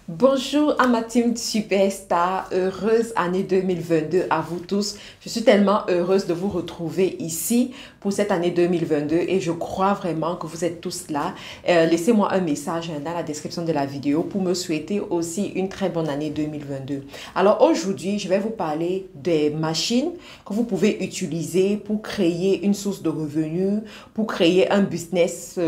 Bonjour à ma team Superstar, heureuse année 2022 à vous tous. Je suis tellement heureuse de vous retrouver ici pour cette année 2022 et je crois vraiment que vous êtes tous là. Laissez-moi un message dans la description de la vidéo pour me souhaiter aussi une très bonne année 2022. Alors aujourd'hui, je vais vous parler des machines que vous pouvez utiliser pour créer une source de revenus, pour créer un business,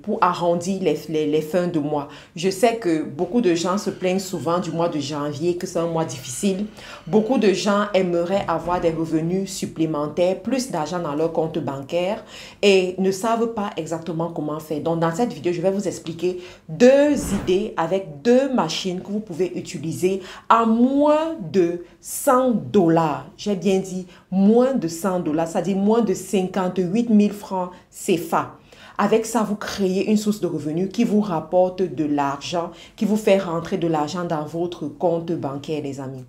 pour arrondir les fins de mois. Je sais que beaucoup de gens se plaignent souvent du mois de janvier, que c'est un mois difficile. Beaucoup de gens aimeraient avoir des revenus supplémentaires, plus d'argent dans leur compte bancaire et ne savent pas exactement comment faire. Donc, dans cette vidéo, je vais vous expliquer deux idées avec deux machines que vous pouvez utiliser à moins de 100 dollars. J'ai bien dit moins de 100 dollars, c'est-à-dire moins de 58 000 francs CFA. Avec ça, vous créez une source de revenus qui vous rapporte de l'argent, qui vous fait rentrer de l'argent dans votre compte bancaire, les amis.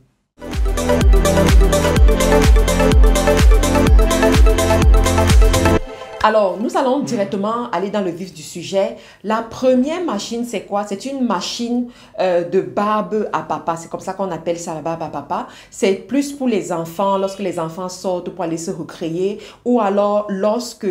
Alors, nous allons directement aller dans le vif du sujet. La première machine, c'est quoi? C'est une machine de barbe à papa. C'est comme ça qu'on appelle ça, la barbe à papa. C'est plus pour les enfants, lorsque les enfants sortent pour aller se recréer ou alors lorsque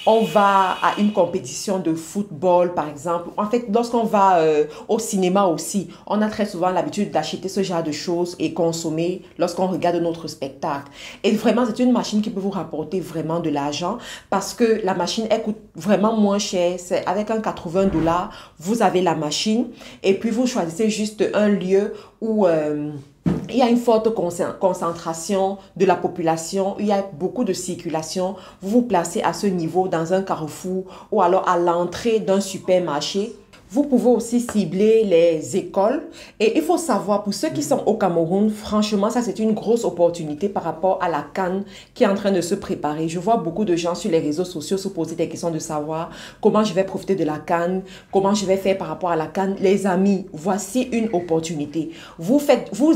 on va à une compétition de football, par exemple. En fait, lorsqu'on va au cinéma aussi, on a très souvent l'habitude d'acheter ce genre de choses et consommer lorsqu'on regarde notre spectacle. Et vraiment, c'est une machine qui peut vous rapporter vraiment de l'argent parce que la machine, elle coûte vraiment moins cher. C'est avec un 80 dollars, vous avez la machine et puis vous choisissez juste un lieu où il y a une forte concentration de la population, il y a beaucoup de circulation. Vous vous placez à ce niveau dans un carrefour ou alors à l'entrée d'un supermarché. Vous pouvez aussi cibler les écoles et il faut savoir, pour ceux qui sont au Cameroun, franchement, ça c'est une grosse opportunité par rapport à la CAN qui est en train de se préparer. Je vois beaucoup de gens sur les réseaux sociaux se poser des questions de savoir comment je vais profiter de la CAN, comment je vais faire par rapport à la CAN. Les amis, voici une opportunité. Vous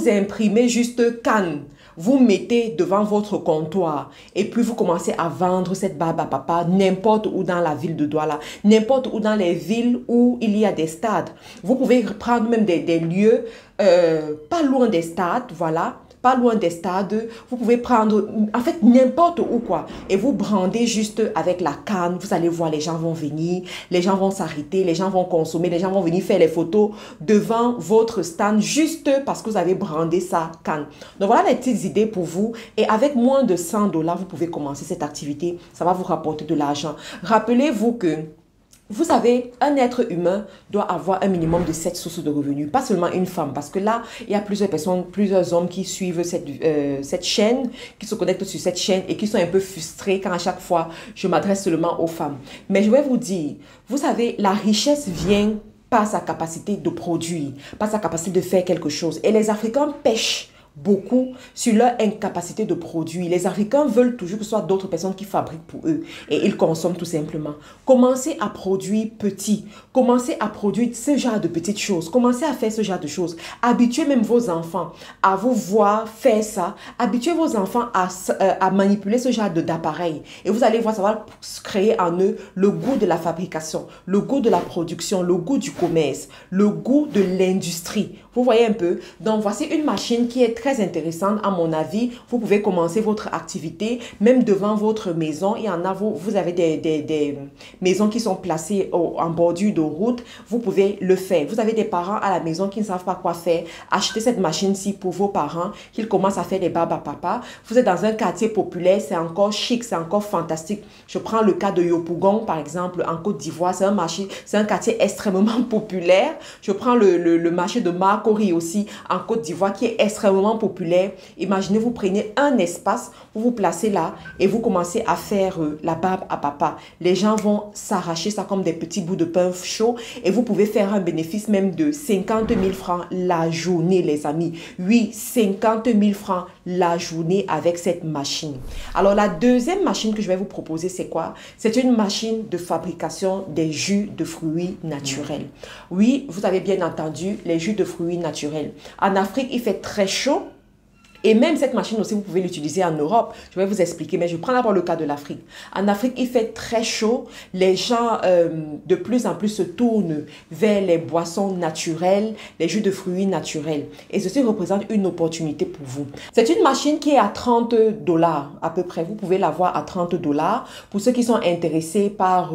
imprimez juste CAN. Vous mettez devant votre comptoir et puis vous commencez à vendre cette barbe à papa n'importe où dans la ville de Douala, n'importe où dans les villes où il y a des stades. Vous pouvez prendre même des lieux pas loin des stades, voilà. Pas loin des stades, vous pouvez prendre, en fait, n'importe où quoi. Et vous brandez juste avec la canne. Vous allez voir, les gens vont venir, les gens vont s'arrêter, les gens vont consommer, les gens vont venir faire les photos devant votre stand juste parce que vous avez brandé sa canne. Donc voilà les petites idées pour vous. Et avec moins de 100 dollars, vous pouvez commencer cette activité. Ça va vous rapporter de l'argent. Rappelez-vous que vous savez, un être humain doit avoir un minimum de 7 sources de revenus, pas seulement une femme, parce que là, il y a plusieurs personnes, plusieurs hommes qui suivent cette chaîne, qui se connectent sur cette chaîne et qui sont un peu frustrés quand à chaque fois, je m'adresse seulement aux femmes. Mais je vais vous dire, vous savez, la richesse vient par sa capacité de produire, par sa capacité de faire quelque chose. Et les Africains pêchent beaucoup sur leur incapacité de produire. Les Africains veulent toujours que ce soit d'autres personnes qui fabriquent pour eux et ils consomment tout simplement. Commencez à produire petit. Commencez à produire ce genre de petites choses. Commencez à faire ce genre de choses. Habituez même vos enfants à vous voir faire ça. Habituez vos enfants à manipuler ce genre d'appareil. Et vous allez voir, ça va créer en eux le goût de la fabrication, le goût de la production, le goût du commerce, le goût de l'industrie. Vous voyez un peu? Donc, voici une machine qui est très intéressante à mon avis. Vous pouvez commencer votre activité même devant votre maison. Il y en a, vous avez des maisons qui sont placées en bordure de route. Vous pouvez le faire. Vous avez des parents à la maison qui ne savent pas quoi faire. Achetez cette machine-ci pour vos parents, qu'ils commencent à faire des barbes à papa. Vous êtes dans un quartier populaire, c'est encore chic, c'est encore fantastique. Je prends le cas de Yopougon, par exemple, en Côte d'Ivoire. C'est un quartier extrêmement populaire. Je prends le marché de Marcory aussi, en Côte d'Ivoire, qui est extrêmement populaire. Imaginez, vous prenez un espace, vous vous placez là et vous commencez à faire la barbe à papa. Les gens vont s'arracher ça comme des petits bouts de pain chaud et vous pouvez faire un bénéfice même de 50 000 francs la journée, les amis. Oui, 50 000 francs la journée avec cette machine. Alors, la deuxième machine que je vais vous proposer, c'est quoi? C'est une machine de fabrication des jus de fruits naturels. Oui, vous avez bien entendu, les jus de fruits naturels. En Afrique, il fait très chaud. Et même cette machine aussi, vous pouvez l'utiliser en Europe. Je vais vous expliquer, mais je prends d'abord le cas de l'Afrique. En Afrique, il fait très chaud. Les gens de plus en plus se tournent vers les boissons naturelles, les jus de fruits naturels. Et ceci représente une opportunité pour vous. C'est une machine qui est à 30 dollars à peu près. Vous pouvez l'avoir à 30 dollars. Pour ceux qui sont intéressés par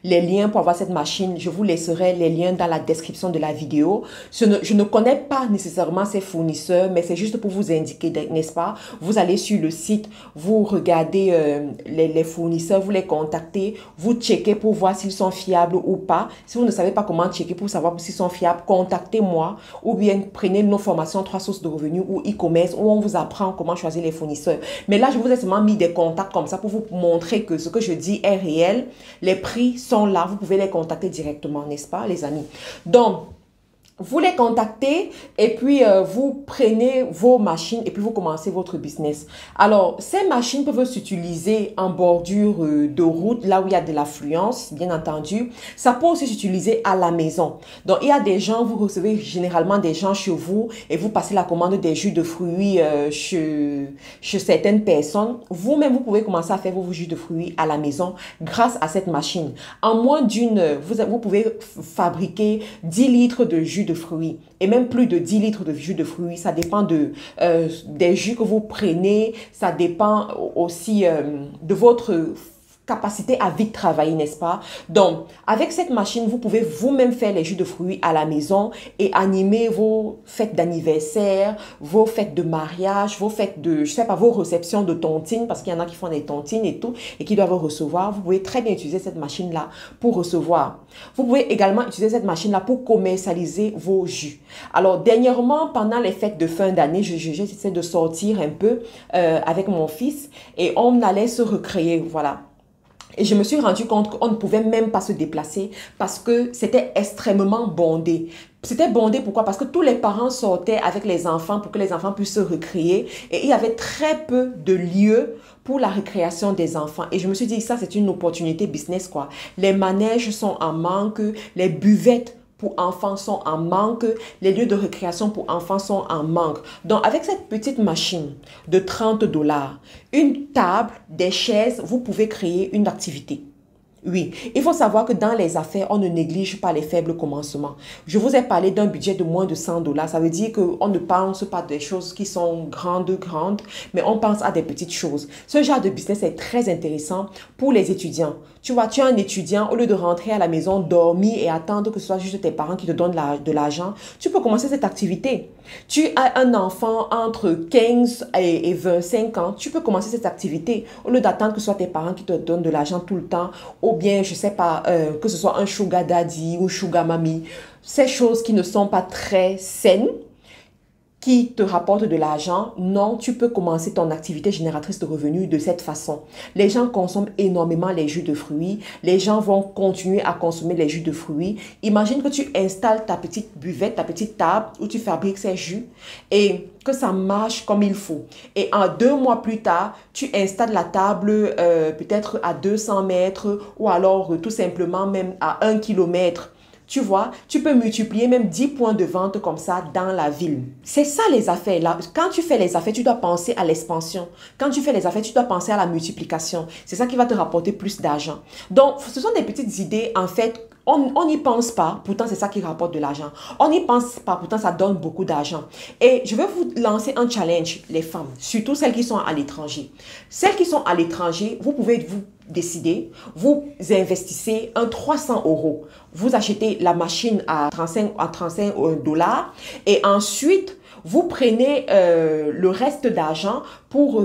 les liens pour avoir cette machine, je vous laisserai les liens dans la description de la vidéo. Je ne connais pas nécessairement ces fournisseurs, mais c'est juste pour vous indiquer, n'est-ce pas? Vous allez sur le site, vous regardez les fournisseurs, vous les contactez, vous checkez pour voir s'ils sont fiables ou pas. Si vous ne savez pas comment checker pour savoir s'ils sont fiables, contactez-moi ou bien prenez nos formations 3 sources de revenus ou e-commerce où on vous apprend comment choisir les fournisseurs. Mais là, je vous ai seulement mis des contacts comme ça pour vous montrer que ce que je dis est réel. Les prix sont là, vous pouvez les contacter directement, n'est-ce pas, les amis? Donc, vous les contactez et puis vous prenez vos machines et puis vous commencez votre business. Alors, ces machines peuvent s'utiliser en bordure de route, là où il y a de l'affluence, bien entendu. Ça peut aussi s'utiliser à la maison. Donc, il y a des gens, vous recevez généralement des gens chez vous et vous passez la commande des jus de fruits chez certaines personnes. Vous-même, vous pouvez commencer à faire vos jus de fruits à la maison grâce à cette machine. En moins d'une heure, vous pouvez fabriquer 10 litres de jus de fruits et même plus de 10 litres de jus de fruits. Ça dépend des jus que vous prenez. Ça dépend aussi de votre capacité à vite travailler, n'est-ce pas? Donc, avec cette machine, vous pouvez vous-même faire les jus de fruits à la maison et animer vos fêtes d'anniversaire, vos fêtes de mariage, vos fêtes de, je sais pas, vos réceptions de tontines, parce qu'il y en a qui font des tontines et tout, et qui doivent recevoir. Vous pouvez très bien utiliser cette machine-là pour recevoir. Vous pouvez également utiliser cette machine-là pour commercialiser vos jus. Alors, dernièrement, pendant les fêtes de fin d'année, j'essaie de sortir un peu avec mon fils et on allait se recréer, voilà. Et je me suis rendu compte qu'on ne pouvait même pas se déplacer parce que c'était extrêmement bondé. C'était bondé, pourquoi? Parce que tous les parents sortaient avec les enfants pour que les enfants puissent se recréer. Et il y avait très peu de lieux pour la récréation des enfants. Et je me suis dit, ça c'est une opportunité business, quoi. Les manèges sont en manque, les buvettes pour enfants sont en manque, les lieux de récréation pour enfants sont en manque. Donc, avec cette petite machine de 30 dollars, une table, des chaises, vous pouvez créer une activité. Oui, il faut savoir que dans les affaires, on ne néglige pas les faibles commencements. Je vous ai parlé d'un budget de moins de 100 dollars. Ça veut dire qu'on ne pense pas des choses qui sont grandes, mais on pense à des petites choses. Ce genre de business est très intéressant pour les étudiants. Tu vois, tu es un étudiant, au lieu de rentrer à la maison, dormir et attendre que ce soit juste tes parents qui te donnent de l'argent, tu peux commencer cette activité. Tu as un enfant entre 15 et 25 ans, tu peux commencer cette activité. Au lieu d'attendre que ce soit tes parents qui te donnent de l'argent tout le temps, ou bien, je sais pas, que ce soit un sugar daddy ou sugar mommy, ces choses qui ne sont pas très saines, qui te rapportent de l'argent, non, tu peux commencer ton activité génératrice de revenus de cette façon. Les gens consomment énormément les jus de fruits. Les gens vont continuer à consommer les jus de fruits. Imagine que tu installes ta petite buvette, ta petite table où tu fabriques ces jus et que ça marche comme il faut. Et en 2 mois plus tard, tu installes la table peut-être à 200 mètres ou alors tout simplement même à 1 kilomètre. Tu vois, tu peux multiplier même 10 points de vente comme ça dans la ville. C'est ça les affaires là. Quand tu fais les affaires, tu dois penser à l'expansion. Quand tu fais les affaires, tu dois penser à la multiplication. C'est ça qui va te rapporter plus d'argent. Donc, ce sont des petites idées en fait. On n'y pense pas, pourtant c'est ça qui rapporte de l'argent. On n'y pense pas, pourtant ça donne beaucoup d'argent. Et je vais vous lancer un challenge, les femmes, surtout celles qui sont à l'étranger. Celles qui sont à l'étranger, vous pouvez vous décider, vous investissez un 300 euros. Vous achetez la machine à 35 dollars et ensuite vous prenez le reste d'argent pour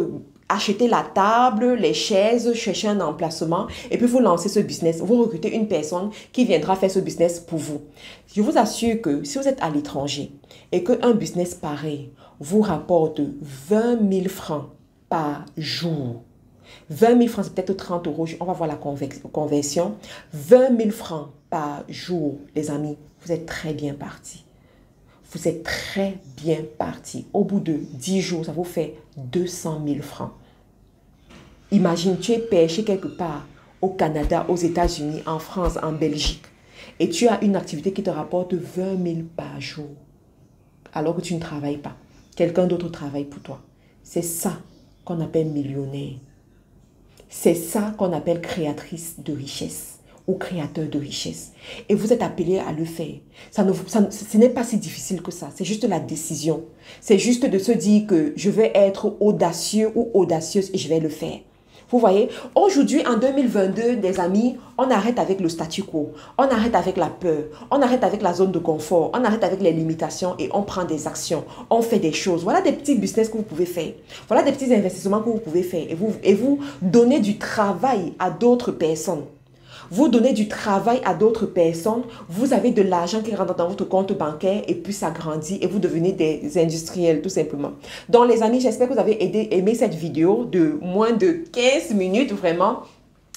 acheter la table, les chaises, chercher un emplacement et puis vous lancez ce business. Vous recrutez une personne qui viendra faire ce business pour vous. Je vous assure que si vous êtes à l'étranger et qu'un business pareil vous rapporte 20 000 francs par jour, 20 000 francs, c'est peut-être 30 euros, on va voir la conversion. 20 000 francs par jour, les amis, vous êtes très bien partis. Vous êtes très bien partis. Au bout de 10 jours, ça vous fait 200 000 francs. Imagine, tu es perché quelque part au Canada, aux États-Unis, en France, en Belgique, et tu as une activité qui te rapporte 20 000 par jour, alors que tu ne travailles pas. quelqu'un d'autre travaille pour toi. C'est ça qu'on appelle millionnaire. C'est ça qu'on appelle créatrice de richesse ou créateur de richesse. Et vous êtes appelé à le faire. Ce n'est pas si difficile que ça. C'est juste la décision. C'est juste de se dire que je vais être audacieux ou audacieuse et je vais le faire. Vous voyez, aujourd'hui, en 2022, les amis, on arrête avec le statu quo, on arrête avec la peur, on arrête avec la zone de confort, on arrête avec les limitations et on prend des actions, on fait des choses. Voilà des petits business que vous pouvez faire. Voilà des petits investissements que vous pouvez faire et vous donnez du travail à d'autres personnes. Vous donnez du travail à d'autres personnes, vous avez de l'argent qui rentre dans votre compte bancaire et puis ça grandit et vous devenez des industriels tout simplement. Donc les amis, j'espère que vous avez aimé cette vidéo de moins de 15 minutes vraiment.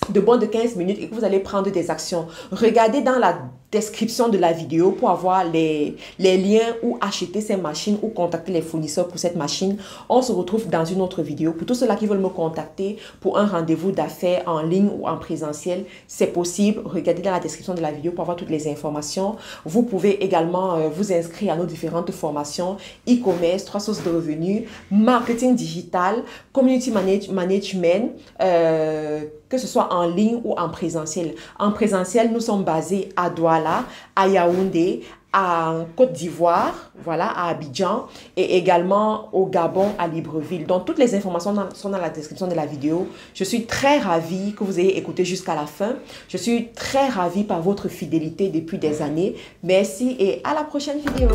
De moins de 15 minutes et que vous allez prendre des actions. Regardez dans la description de la vidéo pour avoir les liens où acheter ces machines ou contacter les fournisseurs pour cette machine. On se retrouve dans une autre vidéo. Pour tous ceux-là qui veulent me contacter pour un rendez-vous d'affaires en ligne ou en présentiel, c'est possible. Regardez dans la description de la vidéo pour avoir toutes les informations. Vous pouvez également vous inscrire à nos différentes formations e-commerce, 3 sources de revenus, marketing digital, community management, que ce soit en ligne ou en présentiel. En présentiel, nous sommes basés à Douala, à Yaoundé, en Côte d'Ivoire, voilà, à Abidjan et également au Gabon, à Libreville. Donc, toutes les informations sont dans la description de la vidéo. Je suis très ravie que vous ayez écouté jusqu'à la fin. Je suis très ravie par votre fidélité depuis des années. Merci et à la prochaine vidéo.